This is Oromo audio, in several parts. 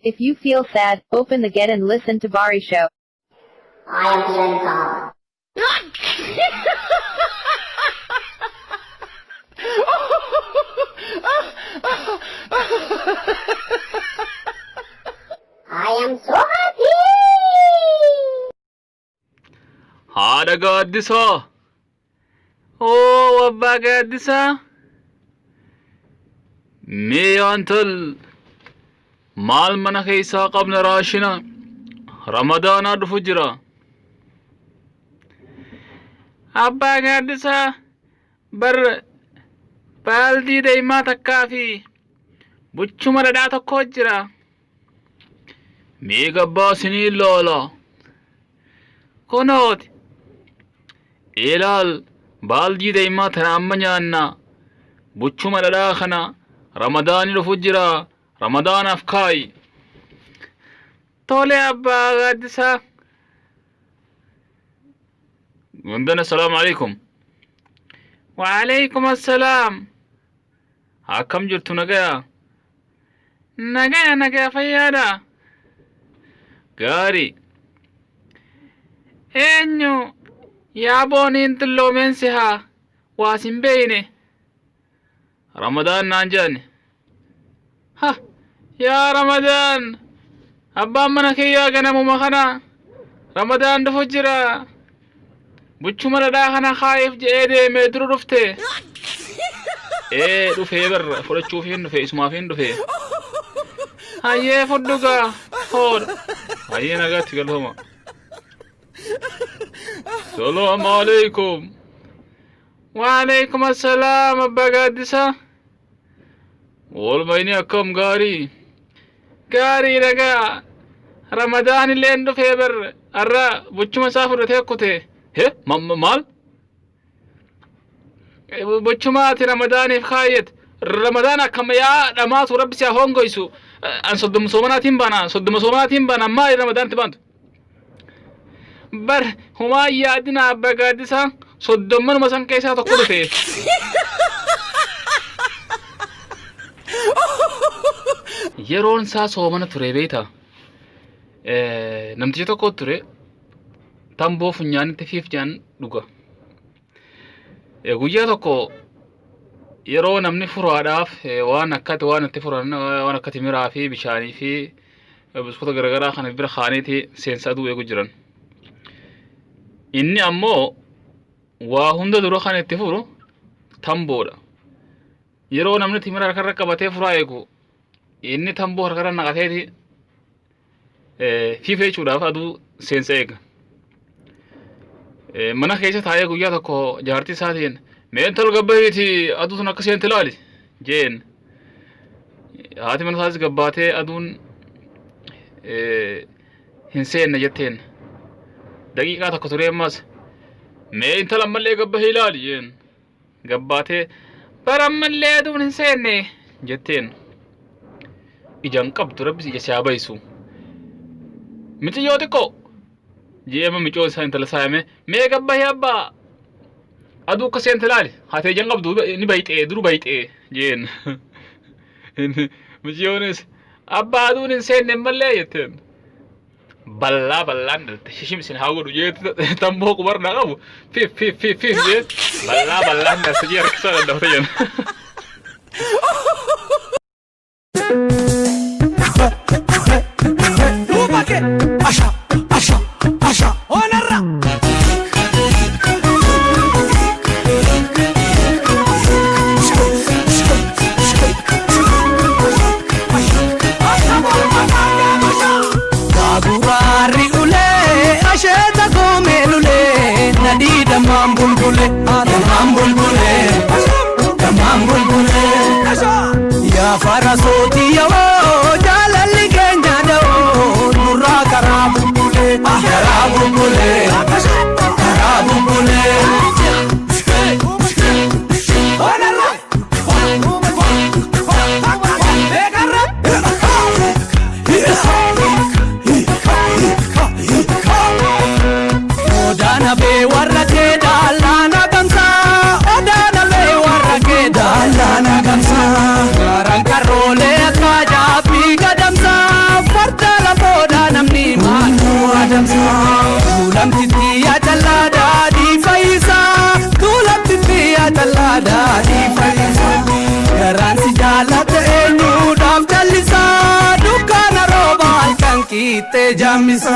If you feel sad, open the Get and Listen to Bari show. I am feeling calm. I am so happy. Haadha gaaddisa. Oh, abbaa gaaddisa. Mee antal maal mana keessaa qabna raashina ramadaanaa dhufu jira. Abbaa gaaddisa bar baaldii deemaa takkaa fi buchuma dhadhaa tokko jira. Mee gabbaa sinii loola. Kunooti. Ilaal baaldii deemaa tana amma nyaanna. Buchuma dhadhaa kana ramadaani dhufu jira. Ramadaanaaf kaayi. Tole abbaa gaaddisa. Wandana assalamu alaikum. Wa alaikum assalam. Akkam jirtu nagaya? Nagaya fayyaadha. Gaarii. Eenyu yaabooniin xilloomensi haa waas hin beeyne. Ramadaan naan jedhani. Ha yaa Ramadaan. Abbaan mana kiyyaa ganamuma kana Ramadaan dhufu jira. Buchuma dhadhaa kana kaayeef jedhee deemee dura dhufte. Dhufee barra fudhachuuf hin dhufe isumaaf hin dhufe. Hayyee fudhugaa hoodha. Hayyee nagaatti galfama. Salaamu alaikum. Wa alaikum assalaam abbaa gaaddisa. Oolmayni akkam gaarii. Gaarii dhagaa. Ramadaan illee dhufee barra arra buchuma isaa fudhatee kute. Maal? Buchumaati Ramadaaniif kaayyet. Ramadaan akkam yaa dhamaatu rabbi siyaa hongoysu. An soddoma soomanaatiin bana maali Ramadaanitti baantu? Bar humaa yaadina abbaa gaaddisa soddommanuma san keessaa tokko dhufe. Yeroon isaa soomana ture beeyta. Namticha tokko ture. Tamboo funyaanitti fiifjaan dhuga. Guyyaa tokko yeroo namni furaadhaaf waan itti furan waan akkati miraa fi bishaanii fi biskota garagaraa kana bira kaaneeti seensaa du'ee jiran. Inni ammoo waa hunda dura kan itti furu tamboodha. Yeroo namni timira harkarra qabatee furaa eegu inni tamboo harkarra naqateeti fiifa jechuudhaaf aduu seensa eega. Mana keessa taa'ee guyyaa tokko jaartii isaatiin mee tol gabbahiiti aduun akka seente ilaali jeen. Haati mana isaas gabbaatee aduun hin seenne jetteen. Daqiiqaa tokko ture ammas mee intala ammallee gabbahee ilaali jeen. Gabbaatee bara ammallee aduun hin seenne jetteen. Ijaan qabdu rabbis ija siyaa bayisu. Miti yoo xiqqoo. Jeema michoo isaa intala saayame mee gabbahee abbaa aduu akka seente ilaali haatee ijaan qabdu ni bayxee duru bayxee jeen. Michoonis abbaa aduun hin seenne mallee jetteen. Ballaan dalte shishimsin haa godhu jee tamboo qubarnaa qabu fiif jee ballaan dalte jee harkisaa danda'u ta'an. Ya farasoti yo jalali kenya do nurra karabule odana be warra ke dalana gamsa odana be warra ke dalana gamsa garan karole fiixee jaamisa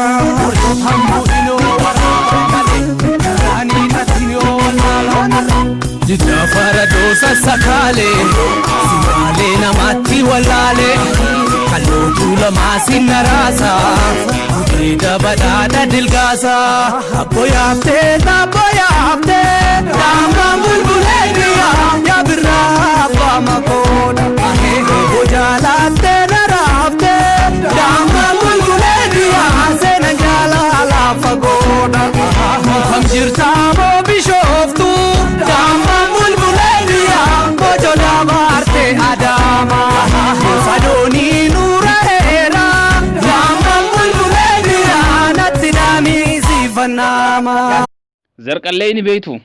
hammu inoo waraabale garaanii katinoo wallaalaa jidda faradoosa sakaalee simaalee namaatti wallaalee kalootuu lamaa sinna raasaa gudeeda badhaadha dilgaasaa abboo yaaftee daambaan bulbulee biyyaa yaa birraa abbaa makoodha eegoo jaalaattee naraaftee daambaan bulbulee biyyaa seenan jaalala fagoodha kam jirtaa moo bishooftu daambaan bulbulee biyyaa bojoodhaa baartee adaama fadoonii nuura heera daambaan bulbulee biyyaa natti daamiisifannaama. zarqalleeyni beeytu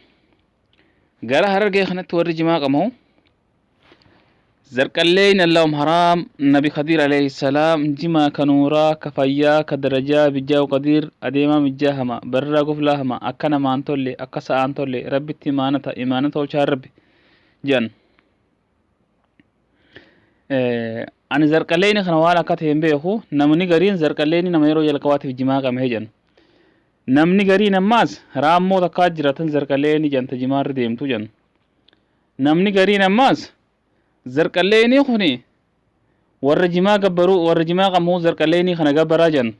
gara harargee kanatti warri jimaa qamoo zarqalleeyni allahum haraam nabi khadiir alayhi salaam jimaa kanuuraa kafayyaa kadarajaa bijjaa qadiir adeemaa mijjaa hama barraa goflaa hama akka namaan tolle akka sa'aan tolle rabbitti imaanata olchaa rabbi jedhan ani zarqalleeyni kana waan akka ta'e hin beeku namni gariin zarqalleeyni nama yeroo jalqabaatiif jimaa qame jedhan namni gariin ammaas raammoo takkaa jiratan zarqalleeyni janta jimaarra deemtu jedhan namni gariin ammaas zarqalleeyni kuni warra jimaa gabbaruu warra jimaa qamu zarqalleeyni kana gabbaraa jedhan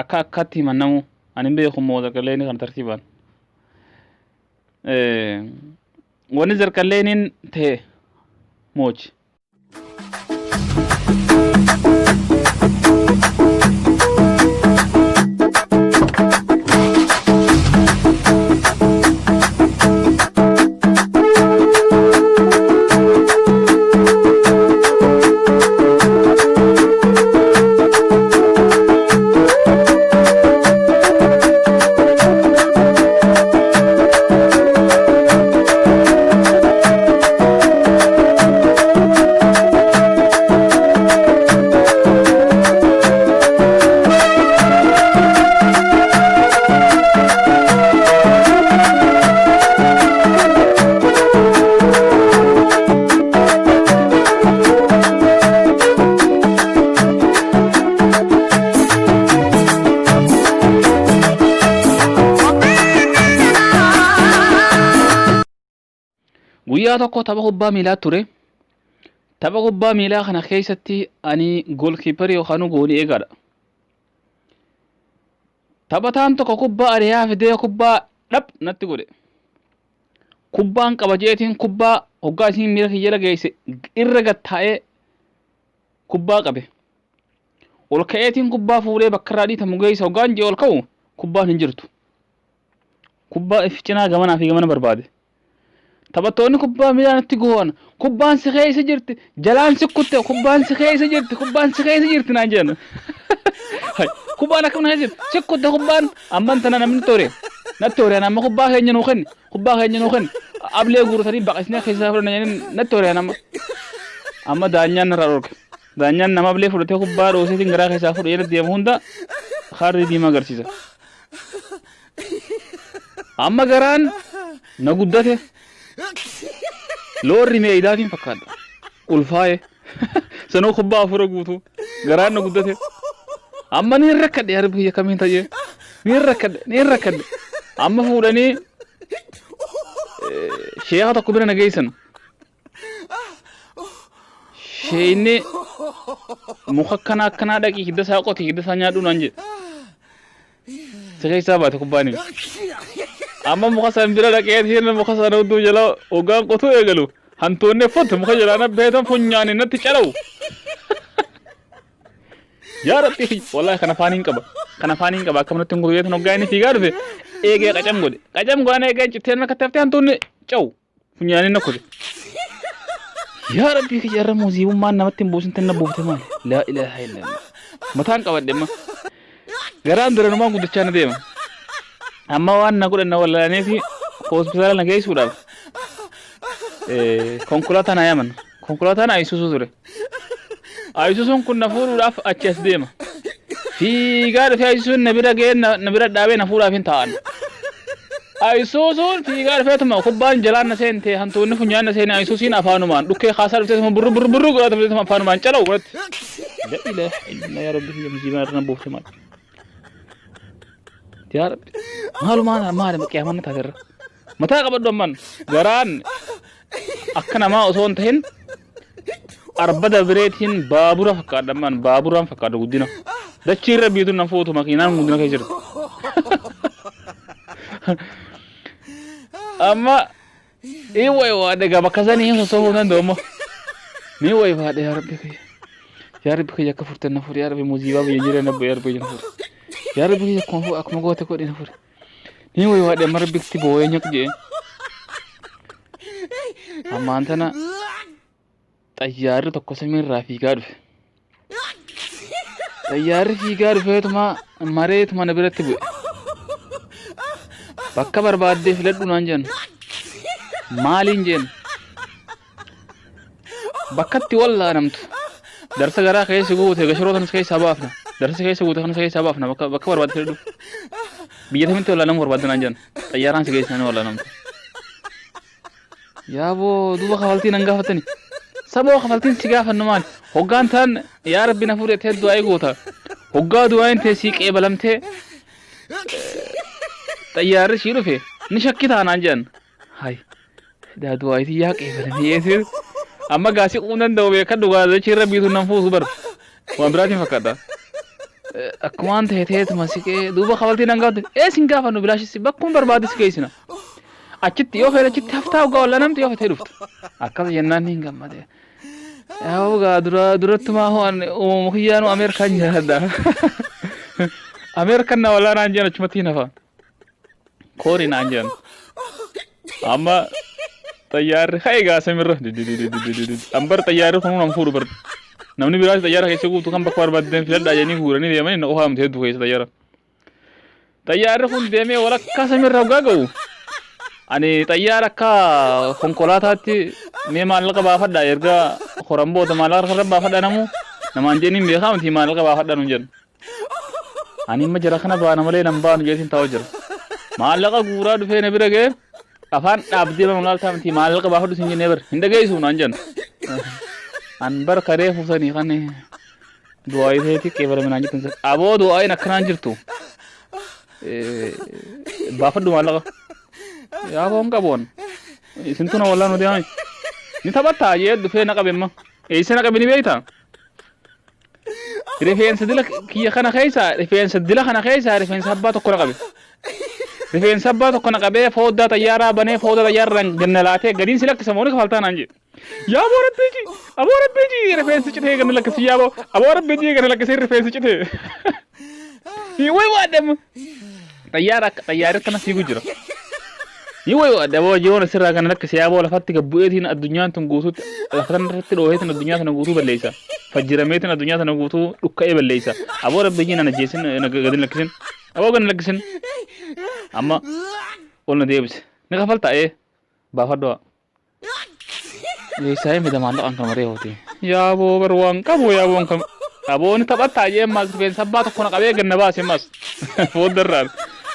akka akkatti himannamu ani hin beeku immoo zarqalleeyni kana tartiibaan wanni zarqalleeyniin ta'e moochi guyyaa tokko tapha kubbaa miilaa ture tapha kubbaa miilaa kana keessatti ani goolkiiparii yookaan goolii eegaadha taphataan tokko kubbaa ariyaa fidee kubbaa dhab natti godhe kubbaan qabajeetiin kubbaa hoggaa isiin miila kiyya geesse irra gattaa'ee kubbaa qabe ol ka'eetiin kubbaa fuudhee bakka irraa dhiitamu geesse hoggaan jee ol ka'u kubbaan hin jirtu kubbaa if cinaa gamanaa fi gamana barbaade taphattoonni kubbaa miilaatti goon kubbaan si keessa jirti jalaan si kutte kubbaan si keessa jirti naan jenna kubbaan akkam na jirti si kutte kubbaan amman tana namni toore natti toore amma kubbaa keenya nuu kenni ablee guuratanii baqasnee keessa fudhanna jedhanii natti toore amma daanyaan narraa dhorke daanyaan nama ablee fudhatee kubbaa dhooseetiin garaa keessaa fudhu jedha deemu hunda harri diimaa agarsiisa amma garaan na guddate loorri meeydaatiin fakkaadha ulfaaye sanoo kubbaa afura guutuu garaan na guddate amma niin rakkadhe harbi biyya kamiin ta'ee niin rakkadhe amma fuudhanii sheeka tokko bira na geessan sheeyni muka akkanaa dhaqii hidda isaa qote hidda isaa nyaadhu naan jedhe si keessaa baate kubbaanii amma muka san bira dhaqeetiin muka sana hudduu jala hoggaan qotuu eegalu hantoonni fotte muka jalaana beetan funyaanii natti calawu yaa rabbi wallahi kana faaniin qaba akkamanatti hin gurgureetan hoggaa inni fiigaa dhufe eegee qacam godhaan eegee citteen akka taftee hantoonni cawu funyaanii nakkute yaa rabbi kiyyaarra muuziibummaan namatti hin buusin tanna buufte maali laa ilaaha illallah mataan qabadhe amma garaan duranumaan guddachaa na deema amma waan na godhan na wallaalanii fi hospitaala na geessuudhaaf konkolaataa na yaaman konkolaataan Ayisuusuu ture Ayisuusuun kun na fuudhuudhaaf achi as deema fiigaa dhufee Ayisuusuun na bira ga'ee na bira dhaabee na fuudhaaf hin taa'an Ayisuusuun fiigaa dhufeetuma kubbaan jalaan na seente hantuunni funyaan na seene Ayisuusiin afaanumaan dhukkee kaasaa dhufteetuma burru godhatuma afaanumaan calawu godhatti لا إله إلا الله يا ربي هي مصيبة رنا بوفت مال يا رب مالو ما مكيا من تاجر متى قبل دمان غران أكنا ما أصون تهين أربعة بريتين بابورا فكار دمان بابورا فكار ودينا ده شيء بيدو نفوتو ماكينان مودنا كيجر أما إيه واي ده بكذا هو سوونا دوما ني واي ده يا ربي كي كفرت النفور يا ربي مصيبة بيجري نبو يا ربي نفور يا ربي كم هو أكمل قوة تقول نفور ني واي ده مرة بيكتي بوي نيك أما أنتنا طيار تقسمين رافيقار طيار فيقار فيتما مريت ما نبرت بو بكا برباد دي فلت نانجن مالين جن بكتي والله نمت درس غرا كيس غوت غشرو تنس كيس سبافنا درس كيس غوت تنس كيس سبافنا بكا برباد فلت بيته من ولا نم برباد نانجن طياران كيس نان ولا نمت يا بو دوبا خالتي نانغا فتني سبو خالتين سيغا فنمان هوغان تان يا ربي نفور ته دعاي غوتا هوغا دعاين ته سيق بلمته طيار شيرو في نشكي تا نانجن هاي دا دعاي تي يا قبلني يسير اما غاسي قونن دو بك دغا زچير بيتو نفوس بر وامبراتي فكدا اكوان ته تمسكي دوبا خالتي نانغا اي سينغا فنو بلاش سي بكم برباد سكيسنا أكيد يو خير أكيد تفتح وقال لنا متى يو تلفت أكيد ينانين كم ماذا ياو قادرة ما هو أن مخيانو أمريكا هذا أمريكا ولا نانجان أشمتينا فا كوري نانجان أما طيار خايجا سمير أمبر طيار كونو نمفور بر نمني بيراج طيار خايج سكوب تكمل بكوار بدين فيل دايني غورني ديامني نوها متهدو خايج طيار كون ديامي ولا كاسمير رجعوا أني طيارة كا خنقولاتي ميمال لقى بافد دايرجا خرامبو تمالار خرام بافد نمو نمانجيني بيخام تي مال لقى بافد نونجن أني ما جرخنا بانا ملي نمبان جيسين تاوجر مال لقى غورا دفع نبرة أفان أبدي بملال تام تي مال لقى بافد سنجي نبر هندا جايسو نانجن أنبر كاره فوساني خاني دعائي ثيتي كبر من أنجي تنسك أبو دعائي نكران جرتو بافد مال لقى يا بوم كابون سنتنا والله نوديان نتابعتا يد دفع نقابين إيش نقابين بيتا رفيان سدلا كي خنا خيسا رفيان سدلا خنا خيسا رفيان سبات كنا قبي رفيان سبات كنا قبي فودا طيارة بني فودا طيارة جنلاته قدين سلك سمونك فلتان أنجي يا أبو رب بيجي رفيان سجته جنلك سيابو أبو رب بيجي جنلك سير رفيان سجته يوي وادم طيارة كنا سيجوجرا يوي دابا جونا سرا كان لك سيابو لفتك بويتين الدنيا تنغوتو لفتن رتلوهيتن الدنيا تنغوتو بليسا فجرميتن الدنيا تنغوتو دكاي بليسا ابو رب بيجي انا جيسن انا غدن لكسن ابو غن لكسن اما قلنا ديبس نغفلتا ايه بافدوا ليساي مدمان ان كمري هوتي يا ابو بروان كبو يا ابو كم ابو نتبطا ايه ما بين سبات كنا قبي غنباس ماس فودرار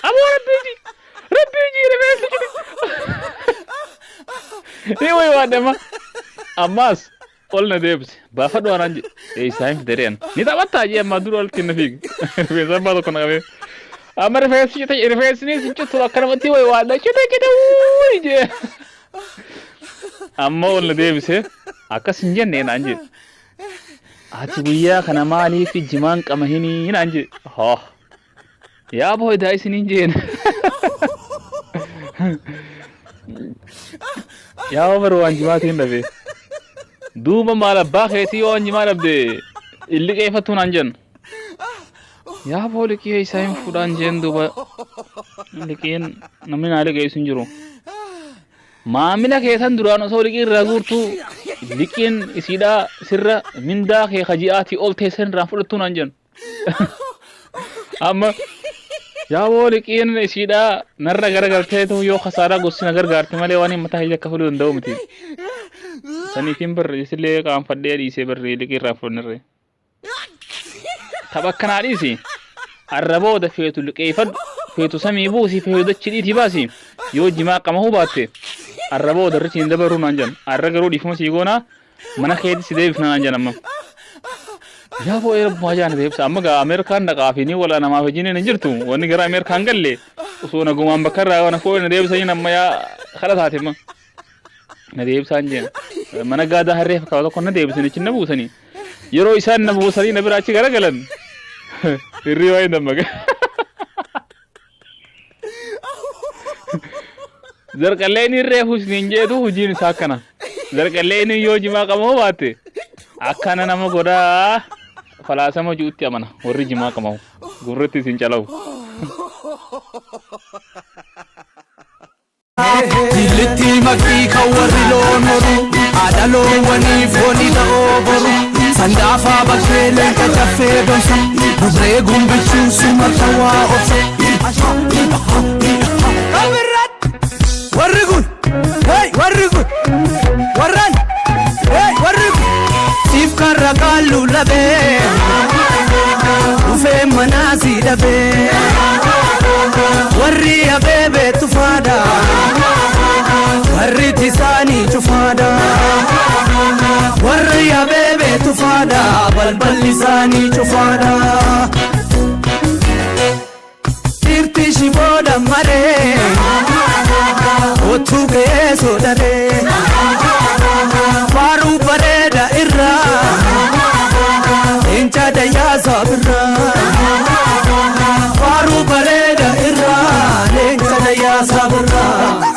ابو رب بيجي ربي يوي وادما أماس قلنا ديبس بافد وارانجي إيه سايم دريان نتا بتاجي ما دورال كنا فيك بيزا ما تكون غبي أما رفيسني سنجت تلا كرمتي وي وادا كده ويجي أما قلنا ديبس أكا سنجن نين أنجي أتويا خنا مالي في جمان كمهني نانجي ها يا بوي داي سنين يا مروان جماعتين دبي دوما مالا باخيتي وان جماعة بدي اللي كيف تونانجن يا بولي كي سايم فودانجن دوبا لكن نمين على كي سنجرو ما منا كيسان درانو سولي كي رغورتو لكن اسيدا سر من دا كي خجياتي اول تيسن رافل تونانجن اما يا بولي كين اسيدا نرى غرغرتي تو يو خسارة غوسنا غرغرتي مالي واني متى هيجا كفلو ندو متي سني كيمبر يسلي كام فدي دي سيبر لكي رافل نري تبكنا ديسي الربو ده فيتو لكيفد فيتو سمي بوسي فيتو دچدي تيباسي يو جما قمهو باتي الربو ده رچين دبرو نانجن الرغرو ديفمسي غونا منا خيد سيدي فنا نانجن اما yaa bo'ee baay'aan deebisa amma gaa Ameerikaan dhaqaafini wala namaa hojiin hin jirtu wanni gara Ameerikaan galle osoo nagumaan bakka irraa wana koo na deebisanii amma yaa kala taate ma na deebisaan jeen mana gaada harree fakkaa tokko na deebisanii chinna buusanii yeroo isaan na buusanii na biraachi gara galan hirrii waa'ee dammaga zarqalleen irree husniin jeetu hojiin isaa kana zarqalleen yoo jimaa qabamu baate akkana nama godhaa falaasama juutti amana warri jimaa qabamu gurratti isin calawu Diliti makii kawarri loonoru adaloo wanii fooni ta'oo boru sandaafa bakkee leenca caffee donsa dubree gumbichuu suma tawaa obsa warri kun warri kun warran warri kun siif karra qaallu labee dhufee manaasii dhabee warri abeebee tufaadha warri tisaanii cufaadha warri abeebee tufaadha balballi isaanii cufaadha tirti shibooda maree otuu kee soodaree faaruu bareeda irraa incha dayaasaa birraa faaruu bareeda irraa incha dayaasaa birraa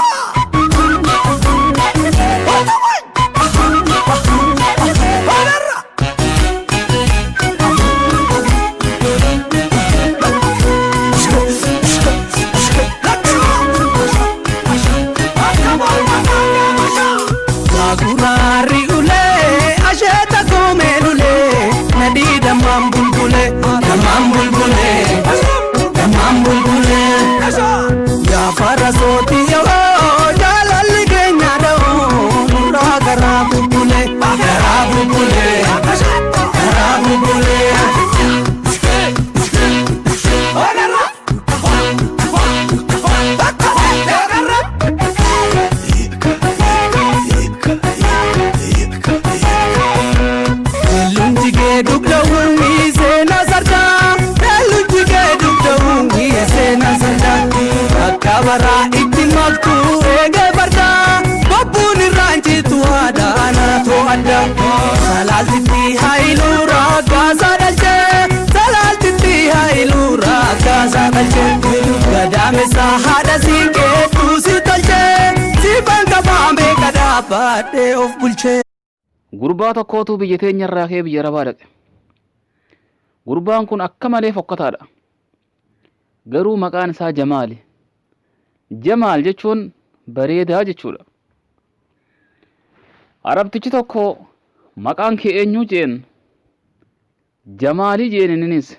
gurbaa tokkootu biyya teenya irraa kee biyya arabaa dhaqe gurbaan kun akka malee fokkataadha garuu maqaan isaa Jamaali Jamaal jechuun bareedaa jechuudha arabtichi tokko maqaan kee eenyu jeen Jamaali jeenininis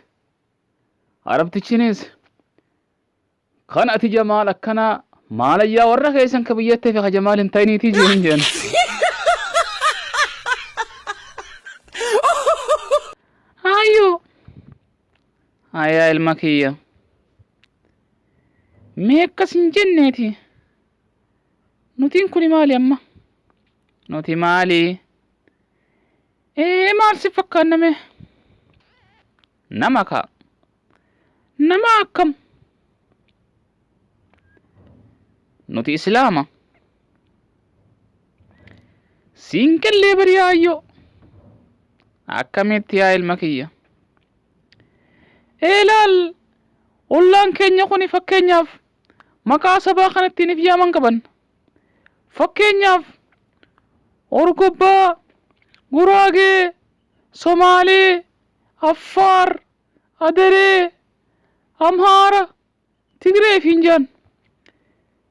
arabtichinis kan ati Jamaal akkana maalayyaa warra keessan ka biyyattii fi Jamaal hin ta'iniitii jeen Ayaa ilma kiyya mee akkas hin jenneeti nutiin kuni maali amma nuti maali maal si fakkaanname nama ka nama akkam nuti islaama siin kellee bariyaayyo akkamitti yaa ilma kiyya Elal ollaan keenya kuni fakkeenyaaf maqaa sabaa kanattiin if yaaman qaban fakkeenyaaf Orgobbaa Guraagee Somaalee Affaar Adaree Amhaara Tigree fi Injaan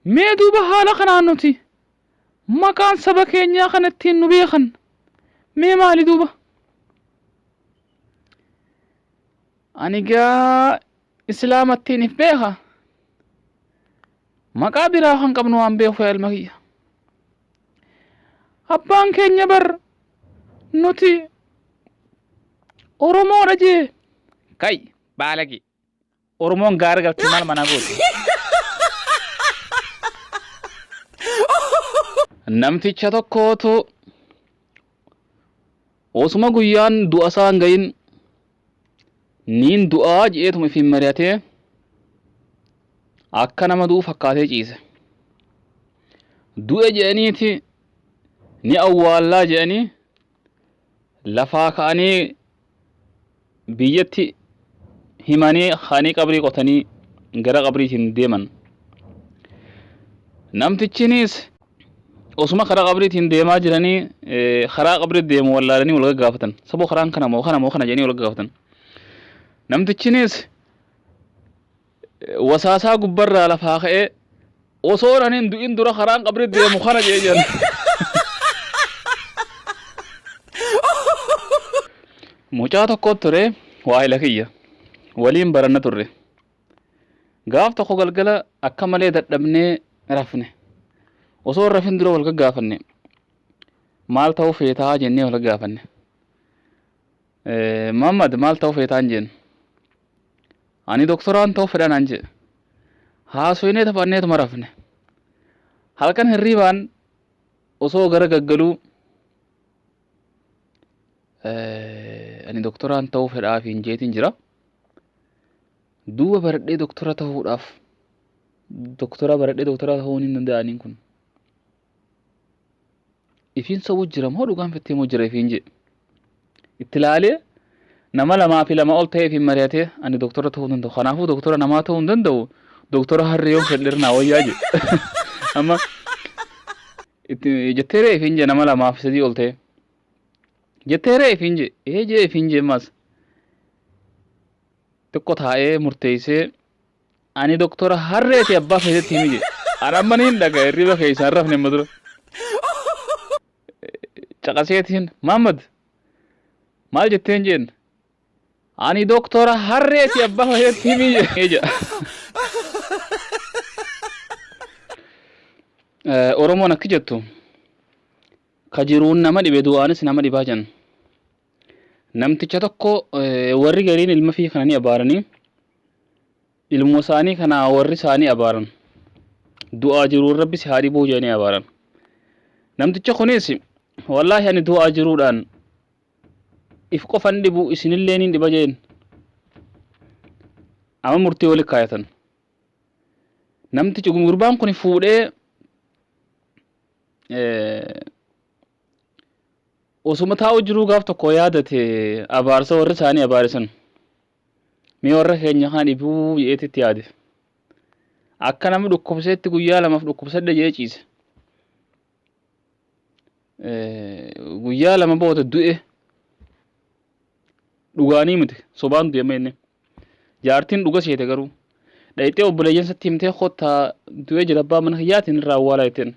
mee duuba haala kanaan nuti maqaan saba keenyaa kanattiin nu beekan mee maali duuba anigaa islaamattiin if beeka maqaa biraa kan qabnu waan beeku yaa ilma kiyya abbaan keenya bar nuti oromoodha jee kay baalagi oromoon gaara galti maal mana gooti namticha tokkootu osuma guyyaan du'a isaa hin gahin niin du'aa je'eetuma fi mari'atee akka nama du'u fakkaatee ciise. Du'e je'aniiti ni awwaallaa je'anii lafaa ka'anii biyyatti himanii haanii qabrii qotanii gara qabriitiin deeman. Namtichinis osuma karaa qabriitiin deemaa jiranii karaa qabrii deemu wallaalanii wal gaggaafatan. Saboo karaan kana moo kana jedhanii wal gaggaafatan. Namtichinis wasaasaa gubbarraa lafaa ka'ee osoo raniin du'in dura karaan qabrii deemu kana jedhee jiran. Mucaa tokko ture waa'ila kiyya waliin baranna turre. Gaaf tokko galgala akka malee dadhabnee rafne. Osoo rafin dura wal gaggaafanne maal ta'uu feetaa jennee wal gaggaafanne. Muhammad maal ta'uu feetaan jeen. Ani doktoraan ta'uu fedhan an jee. Haasofnee taphanneetuma rafne. Halkan hirriibaan osoo gara gaggaluu ani doktoraan ta'uu fedhaaf hin jeetin jira. Duuba baradhee doktora ta'uudhaaf baradhee doktora ta'uun hin danda'aniin kun. Ifiin sobuu jira moo dhugaan fettee moo jira ifiin jee. Itti laalee nama lamaa fi lama ol ta'ee fi mari'atee ani doktora ta'uu danda'u. Kanaafuu doktora namaa ta'uu hin danda'u. Doktora harree yoo fedhirnaa wayyaa jee. Amma itti jetteeree ifiin jee nama lamaa fi sadii ol ta'ee. Jetteeree ifiin jee jee ifiin jee mas. Tokko taa'ee murteessee ani doktora harreeti abbaa feetetti himi jee. Anamman hin dhaga hirriba keessaan rafne amma dura. Caqaseetiin Muhammad maal jetteen jeen. Ani doktora harreeti abbaa feetetti himi jee. Oromoon akki jettu ka jiruun nama dhibe du'aanis nama dhibaa jan. Namticha tokko warri gariin ilma fi kananii abaaranii ilmoo isaanii kana warri isaanii abaaran. Du'aa jiruun rabbi si haa dhibuu jedhanii abaaran. Namticha kunis wallaahi ani du'aa jiruudhaan if qofan dhibu isinillee niin dhiba jeen. Amma murtii wali kaayatan. Namtichi gurbaan kun fuudhee osuma taa'u jiruu gaaf tokko yaadate abaarsa warri isaanii abaarisan. Mee warra keenya kan dhibuu jedheetitti yaade. Akka namni dhukkubseetti guyyaa lamaaf dhukkubsadde jedhee ciise. Guyyaa lama booda du'e. Dhugaanii miti sobaan du'e inni. Jaartiin dhuga seete garuu. Dhayitee obboleeyyensatti himtee kottaa du'e jira abbaa mana hiyyaatiin irraa awwaalaa jetteen.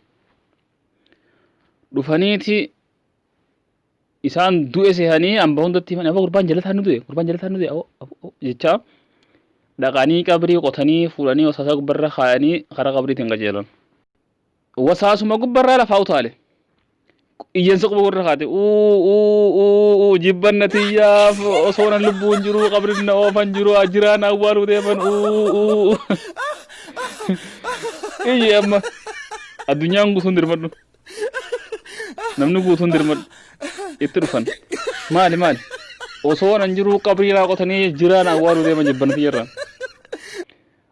Dhufaniiti isaan du'e seehanii hamba hundatti himanii abba gurbaan jalataan nu du'e jecha dhaqanii qabrii qotanii fuudhanii wasaasaa gubbarra kaayanii karaa qabriitiin qajeelan. Wasaasuma gubbarraa lafaa utaale. Iyyensa quba gurra kaate jibbannatiyyaaf osoo nan lubbuun jiru qabrin na oofan jiru ajiraan awwaaluu deeman iyyi amma addunyaan guutuun dirmadhu. Namni guutuun dirmadhu itti dhufan maali osoo nan jiru qabriiraa qotanii jiraan awwaaluu deeman jibbannatiyyarraan.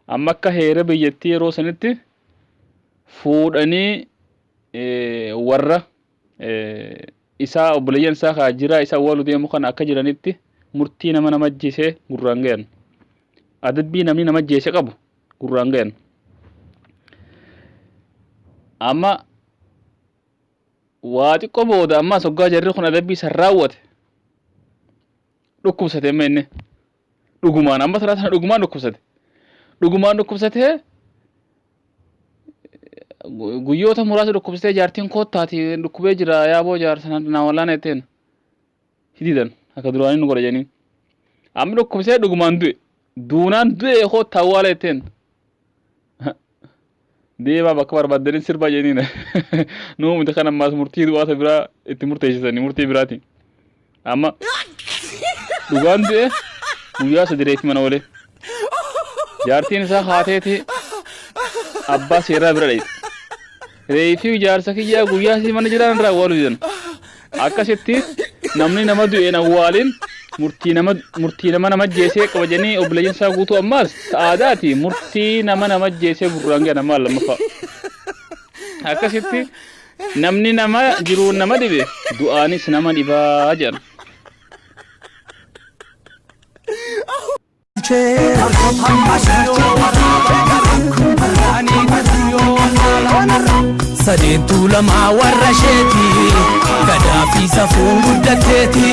Amma akka heera biyyattii yeroo sanitti fuudhanii warra isaa obboleeyyan isaa kaa jiraa isaa awwaaluu deemu kana akka jiranitti murtii nama ajjeesee gurraan gayan. Adabbii namni nama ajjeese qabu gurraan gayan. Amma waa xiqqoo booda ammas hoggaa jarri kun adabbii san raawwate dhukkubsate amma inni dhugumaan amma taraa sana dhugumaan dhukkubsate guyyoota muraasa dhukkubsatee jaartiin koottaati dhukkubee jira yaaboo jaarsan na wallaan etteen hididan akka duraanii nu godha jeniin amma dhukkubsatee dhugumaan duunaan du'e koottaa awwaala etteen deemaa bakka barbaadanii sirbaa jeniin nuu miti kan ammaas murtii du'aasa biraa itti murteessisanii murtii biraati amma dhugaan du'e guyyaa sadireetti mana oole jaartiin isaa haateeti abbaa seeraa bira dhayite. Reefi jaarsa kiyyaa guyyaa si mana jiraan irraa awwaaluu jedhan. Akkasitti namni nama du'een awwaalin murtii nama jeesee qabajanii obboleeyyan isaa guutuu ammaas ta'aadaati murtii nama jeesee burraanga nama lammaffaa akkasitti namni nama jiruun nama dhibe du'aanis nama dhibaa jedhan. Sadeetu lama warra sheeti gadaafi safuun guddateeti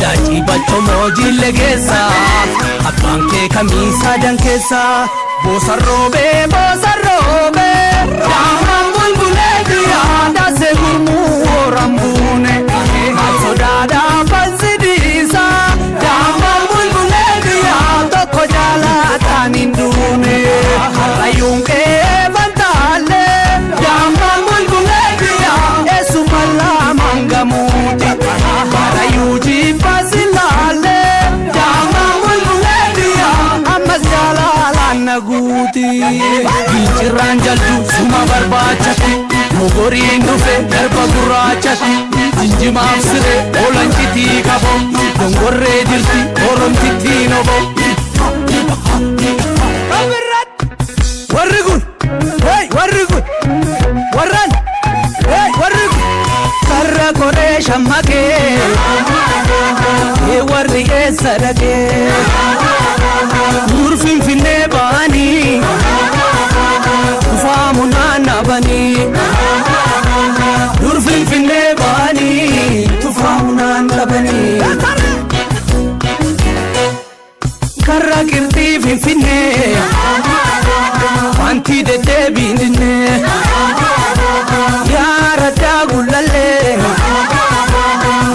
daacii bachomoo jille keessa abbaan kee kamiisa dankeessa boosarroobee daamaan bulbulee biyyaa daasee gurmuu hooraan buune sodaadhaa falsidiisa daamaan bulbulee biyyaa tokko jaalataan hin duune harrayyuun qee Mangamuti, para yuji fasilale, jama mulmuledia, amas jalala naguti. Bichiran jaldu suma barbachati, mogori indufe darba gurachati. Jinjima afsire, olanchiti kabo, dongorre jirti, oromtiti nobo. Warrigun, hey, warrigun, warran, hey, warrigun. Karra kore shammake ye warri eessarake urfin finne baani ufaamu naanna bani urfin finne baani ufaamu naanna bani karra kirti finfinne wanti deddeebiinne yaara daagulalle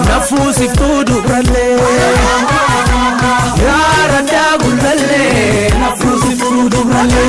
nafuusif tuudubralle yaara daagulalle nafuusif tuudubralle